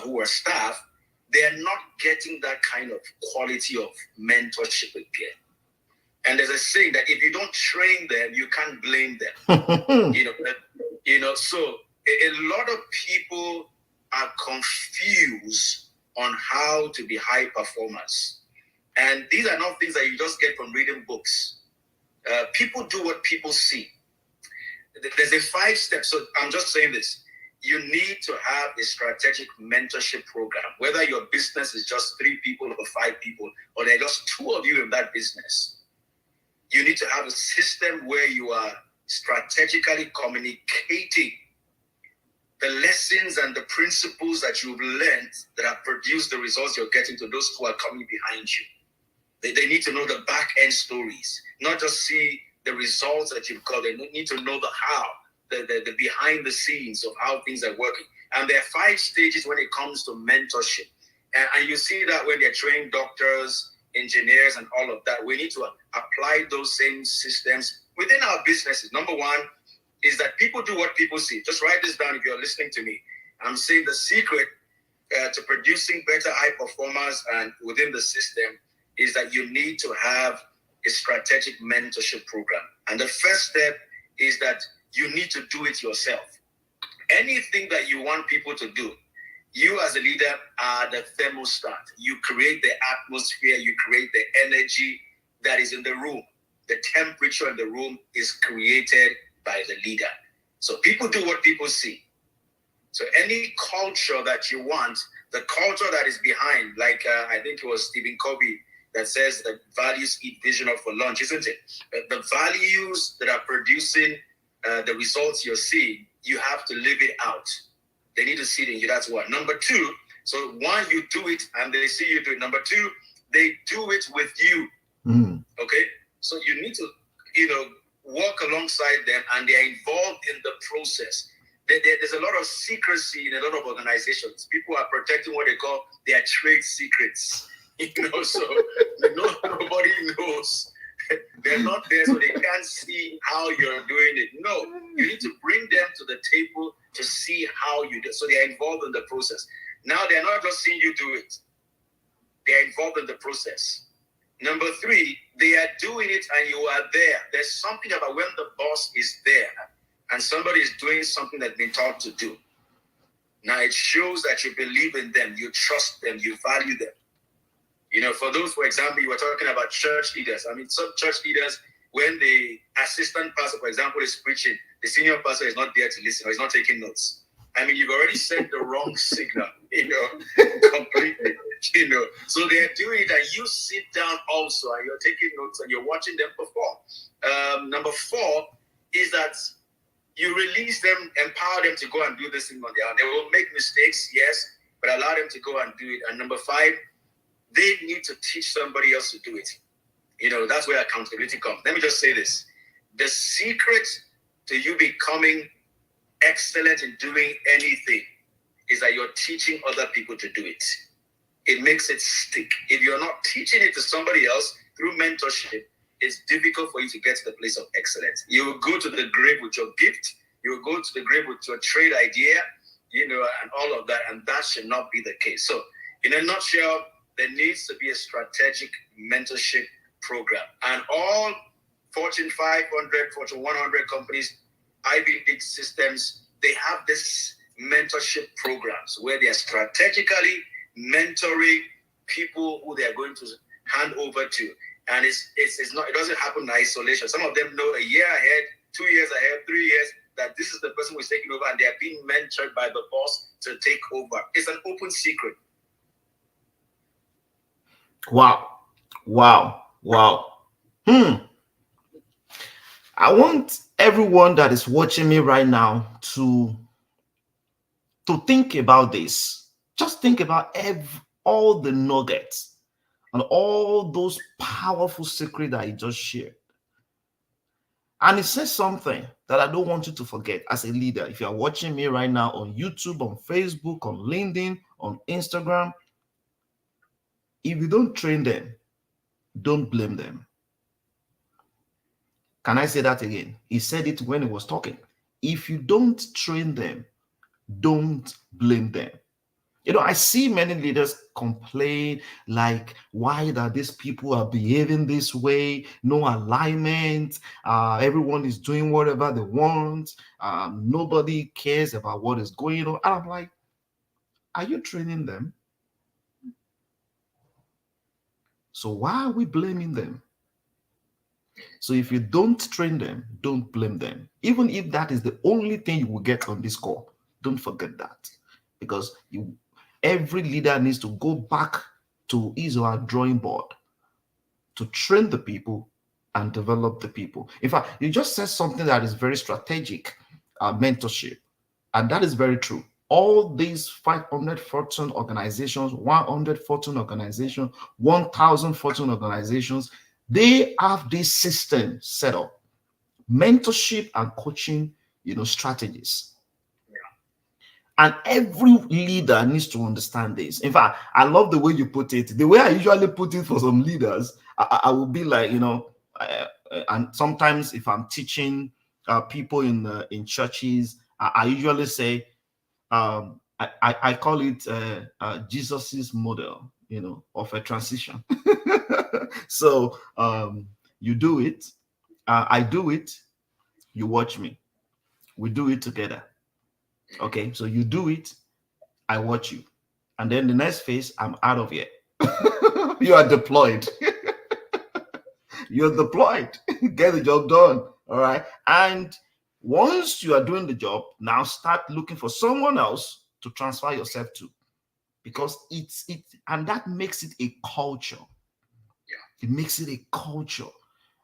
[SPEAKER 2] who are staff, they're not getting that kind of quality of mentorship again. And there's a saying that if you don't train them, you can't blame them. So a lot of people are confused on how to be high performers. And these are not things that you just get from reading books. People do what people see. There's a 5 steps. So I'm just saying this. You need to have a strategic mentorship program, whether your business is just 3 people or 5 people, or there are just 2 of you in that business. You need to have a system where you are strategically communicating the lessons and the principles that you've learned that have produced the results you're getting to those who are coming behind you. They need to know the back end stories, not just see the results that you've got. They need to know the how, the behind the scenes of how things are working. And there are 5 stages when it comes to mentorship. And you see that when they're training doctors, engineers, and all of that. We need to apply those same systems within our businesses. Number 1 is that people do what people see. Just write this down if you're listening to me. I'm saying the secret to producing better high performers and within the system is that you need to have a strategic mentorship program. And the first step is that you need to do it yourself. Anything that you want people to do, you as a leader are the thermostat. You create the atmosphere, you create the energy that is in the room. The temperature in the room is created by the leader. So people do what people see. So any culture that you want, the culture that is behind, like I think it was Stephen Covey that says that values eat vision up for lunch, isn't it? The values that are producing the results you're seeing, you have to live it out. They need to see it in you. That's one. Number two, so one, you do it and they see you do it. Number two, they do it with you. Okay? So you need to, walk alongside them, and they're involved in the process. There's a lot of secrecy in a lot of organizations. People are protecting what they call their trade secrets. So nobody knows. They're not there, so they can't see how you're doing it. No, you need to bring them to the table to see how you do. So they're involved in the process. Now they're not just seeing you do it. They're involved in the process. Number three, they are doing it and you are there. There's something about when the boss is there and somebody is doing something that they've been taught to do. Now it shows that you believe in them, you trust them, you value them. For those, for example, you were talking about church leaders. I mean, some church leaders, when the assistant pastor, for example, is preaching, the senior pastor is not there to listen or is not taking notes. I mean, you've already sent the wrong signal, completely, So they're doing it, and you sit down also, and you're taking notes, and you're watching them perform. Number four is that you release them, empower them to go and do this thing on their own. They will make mistakes, yes, but allow them to go and do it. And number five, they need to teach somebody else to do it. That's where accountability comes. Let me just say this. The secret to you becoming excellent in doing anything is that you're teaching other people to do it. It makes it stick. If you're not teaching it to somebody else through mentorship, it's difficult for you to get to the place of excellence. You will go to the grave with your gift. You will go to the grave with your trade idea, and all of that. And that should not be the case. So in a nutshell, there needs to be a strategic mentorship program. And all Fortune 500, Fortune 100 companies, Ivy League systems, they have this mentorship programs where they are strategically mentoring people who they are going to hand over to. And it's not, it doesn't happen in isolation. Some of them know a year ahead, 2 years ahead, 3 years, that this is the person who is taking over, and they are being mentored by the boss to take over. It's an open secret.
[SPEAKER 1] Wow. I want everyone that is watching me right now to think about this. Just think about all the nuggets and all those powerful secrets that I just shared. And it says something that I don't want you to forget as a leader. If you are watching me right now on YouTube, on Facebook, on LinkedIn, on Instagram, if you don't train them, don't blame them. Can I say that again? He said it when he was talking. If you don't train them, don't blame them. I see many leaders complain like, why that these people are behaving this way, no alignment, everyone is doing whatever they want, nobody cares about what is going on. And I'm like, are you training them? So why are we blaming them? So if you don't train them, don't blame them. Even if that is the only thing you will get on this call, don't forget that. Because every leader needs to go back to his or her drawing board to train the people and develop the people. In fact, you just said something that is very strategic, mentorship. And that is very true. All these 500 Fortune organizations, 100 Fortune organizations, 1,000 Fortune organizations, they have this system set up, mentorship and coaching, strategies. And every leader needs to understand this. In fact, I love the way you put it. The way I usually put it for some leaders, I will be like, and sometimes if I'm teaching people in churches, I usually say, I call it Jesus's model, of a transition. So you do it, I do it, you watch me. We do it together. Okay, so you do it, I watch you. And then the next phase, I'm out of here. You are deployed. You're deployed. Get the job done. All right. And once you are doing the job, now start looking for someone else to transfer yourself to. Because and that makes it a culture. It makes it a culture.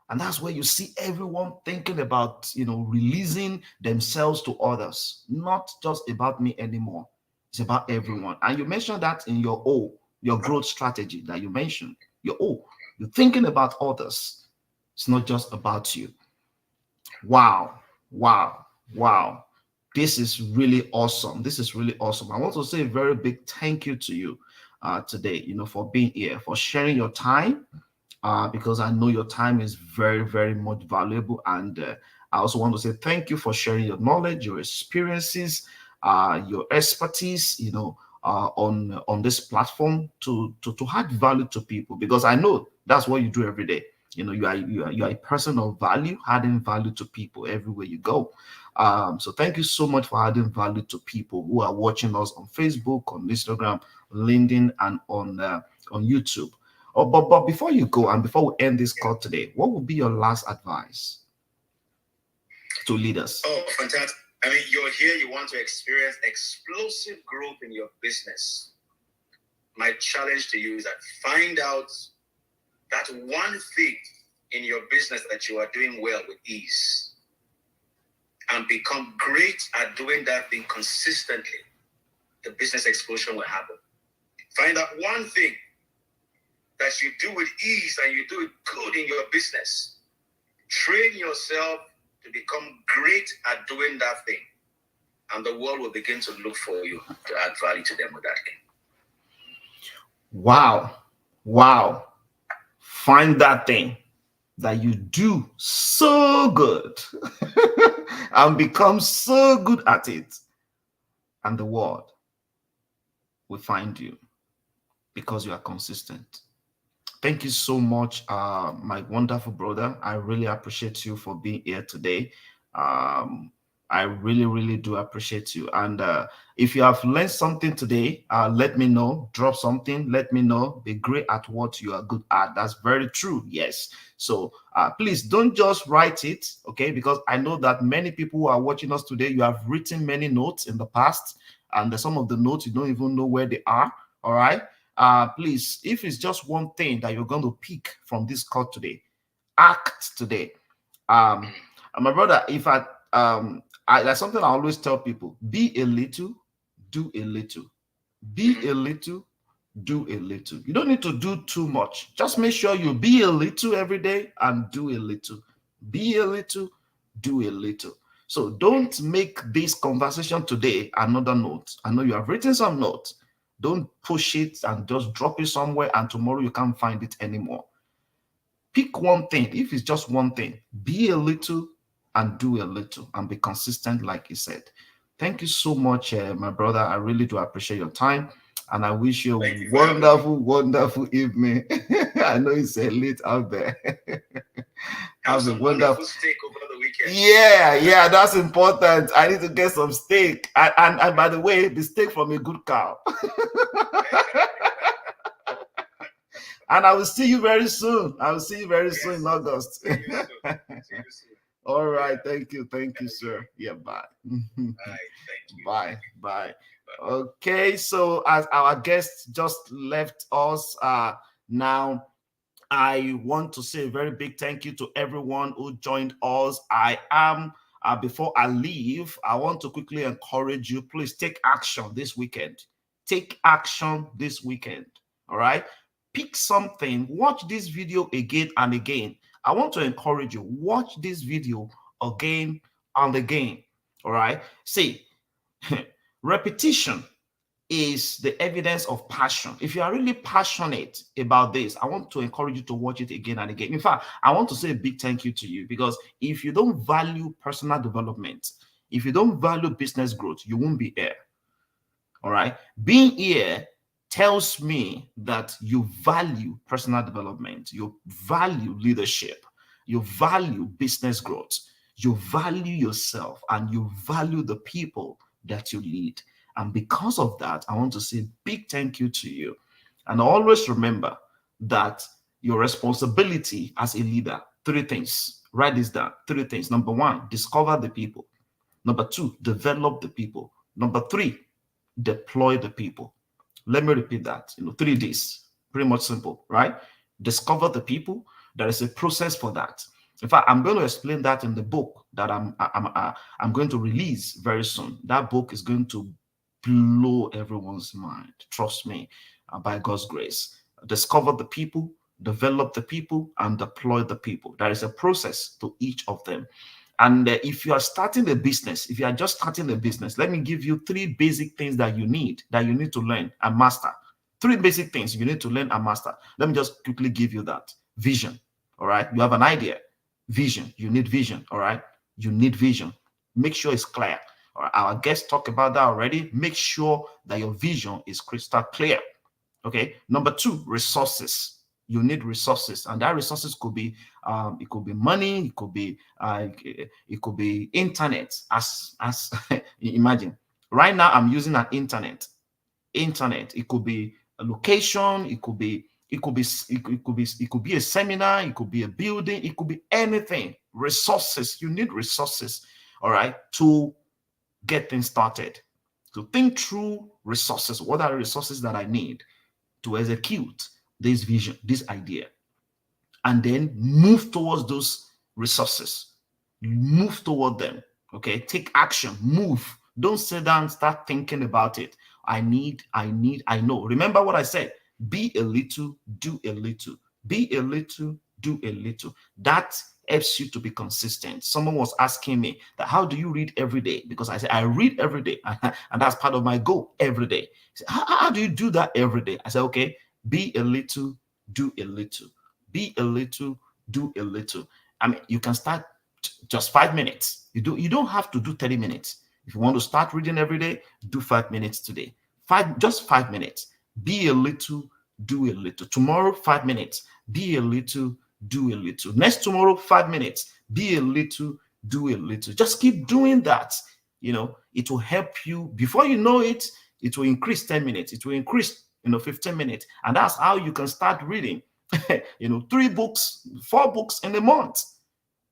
[SPEAKER 1] And that's where you see everyone thinking about, releasing themselves to others, not just about me anymore. It's about everyone. And you mentioned that in your growth strategy that you mentioned. You're thinking about others. It's not just about you. Wow, wow, wow. This is really awesome. This is really awesome. I want to say a very big thank you to you today, for being here, for sharing your time, because I know your time is very, very much valuable. And I also want to say thank you for sharing your knowledge, your experiences, your expertise, on this platform to add value to people. Because I know that's what you do every day. You are a person of value, adding value to people everywhere you go. So thank you so much for adding value to people who are watching us on Facebook, on Instagram, LinkedIn, and on YouTube. Oh, but before you go and before we end this call today, what would be your last advice to leaders?
[SPEAKER 2] Oh, fantastic. I mean, you're here, you want to experience explosive growth in your business. My challenge to you is that find out that one thing in your business that you are doing well with ease and become great at doing that thing consistently. The business explosion will happen. Find out one thing that you do with ease and you do it good in your business. Train yourself to become great at doing that thing. And the world will begin to look for you to add value to them with that thing.
[SPEAKER 1] Wow. Wow. Find that thing that you do so good and become so good at it. And the world will find you because you are consistent. Thank you so much, my wonderful brother. I really appreciate you for being here today. I really, really do appreciate you. And if you have learned something today, let me know. Drop something. Let me know. Be great at what you are good at. That's very true. Yes. So please don't just write it, okay? Because I know that many people who are watching us today, you have written many notes in the past, and some of the notes you don't even know where they are. All right. Please, if it's just one thing that you're going to pick from this call today, act today. And my brother, if that's something I always tell people: be a little, do a little. Be a little, do a little. You don't need to do too much. Just make sure you be a little every day and do a little. Be a little, do a little. So don't make this conversation today another note. I know you have written some notes. Don't push it and just drop it somewhere and tomorrow you can't find it anymore. Pick one thing. If it's just one thing, be a little and do a little and be consistent, like you said. Thank you so much, my brother. I really do appreciate your time. And I wish you a wonderful, wonderful evening. I know it's late out there.
[SPEAKER 2] Have a wonderful steak over the weekend.
[SPEAKER 1] Yeah, that's important. I need to get some steak. And by the way, the steak from a good cow. And I will see you very soon. I will see you very soon in August.
[SPEAKER 2] See you soon.
[SPEAKER 1] All right. Thank you, sir. Yeah, bye.
[SPEAKER 2] All right, thank you.
[SPEAKER 1] Bye. Okay, so as our guest just left us, now I want to say a very big thank you to everyone who joined us. Before I leave, I want to quickly encourage you, please take action this weekend. Take action this weekend. All right. Pick something, watch this video again and again. I want to encourage you, watch this video again and again. All right. See, repetition is the evidence of passion. If you are really passionate about this, I want to encourage you to watch it again and again. In fact, I want to say a big thank you to you, because if you don't value personal development, if you don't value business growth, you won't be here. All right. Being here tells me that you value personal development, you value leadership, you value business growth, you value yourself, and you value the people that you lead. And because of that, I want to say big thank you to you. And always remember that your responsibility as a leader, three things. Write this down. Three things. Number one, discover the people. Number two, develop the people. Number three, deploy the people. Let me repeat that. 3 Ds. Pretty much simple, right? Discover the people. There is a process for that. In fact, I'm going to explain that in the book that I'm going to release very soon. That book is going to blow everyone's mind. Trust me, by God's grace. Discover the people, develop the people, and deploy the people. There is a process to each of them. And if you are starting a business, if you are just starting a business, let me give you three basic things that you need to learn and master. Three basic things you need to learn and master. Let me just quickly give you that. Vision. All right. You have an idea. Vision. You need vision. All right. You need vision. Make sure it's clear. All right. Our guests talked about that already. Make sure that your vision is crystal clear. Okay. Number two, resources. You need resources, and that resources could be it could be money, it could be internet. As imagine right now, I'm using an internet. It could be a location, it could be a seminar, it could be a building, it could be anything. Resources. You need resources, all right, to get things started. To think through resources. What are the resources that I need to execute this vision, this idea? And then move towards those resources. Move toward them. Okay, take action, move. Don't sit down, start thinking about it. I know. Remember what I said: be a little, do a little. Be a little, do a little. That helps you to be consistent. Someone was asking me that, how do you read every day? Because I said I read every day, and that's part of my goal every day. Said, how do you do that every day? I said, okay, be a little, do a little. Be a little, do a little. I mean, you can start just 5 minutes. You don't have to do 30 minutes. If you want to start reading every day, do 5 minutes today. Just 5 minutes. Be a little, do a little. Tomorrow, 5 minutes. Be a little, do a little. Next tomorrow, 5 minutes. Be a little, do a little. Just keep doing that. It will help you. Before you know it, it will increase 10 minutes. It will increase, 15 minutes. And that's how you can start reading. 3 books, 4 books in a month.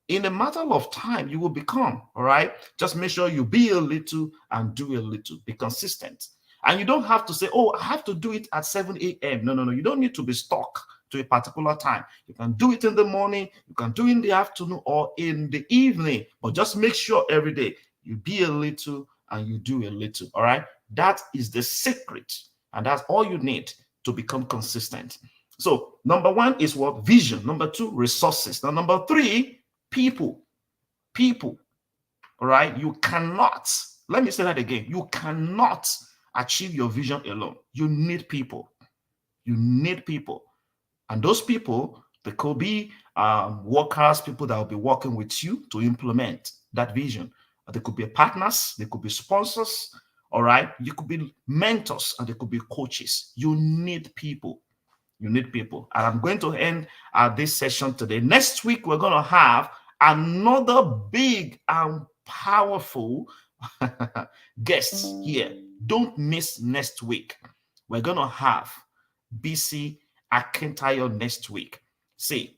[SPEAKER 1] In a matter of time, you will become, all right? Just make sure you be a little and do a little. Be consistent. And you don't have to say, oh, I have to do it at 7 a.m. No. You don't need to be stuck to a particular time. You can do it in the morning, you can do it in the afternoon or in the evening, but just make sure every day you be a little and you do a little, all right? That is the secret. And that's all you need to become consistent. So number 1 is what? Vision. Number 2, resources. Now, number 3, people. All right? You cannot, let me say that again. You cannot achieve your vision alone. You need people. You need people. And those people, they could be workers, people that will be working with you to implement that vision. They could be partners, they could be sponsors, all right? You could be mentors, and they could be coaches. You need people. You need people. And I'm going to end this session today. Next week, we're going to have another big and powerful guest here. Don't miss next week. We're going to have BC Akintayo next week. See,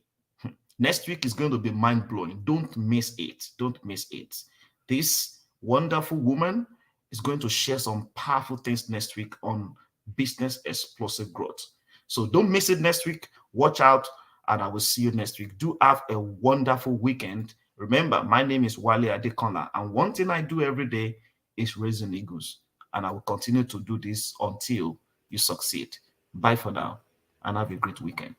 [SPEAKER 1] next week is going to be mind-blowing. Don't miss it. Don't miss it. This wonderful woman is going to share some powerful things next week on business explosive growth. So don't miss it next week. Watch out, and I will see you next week. Do have a wonderful weekend. Remember, my name is Wale Adekanla, and one thing I do every day is raising eagles, and I will continue to do this until you succeed. Bye for now, and have a great weekend.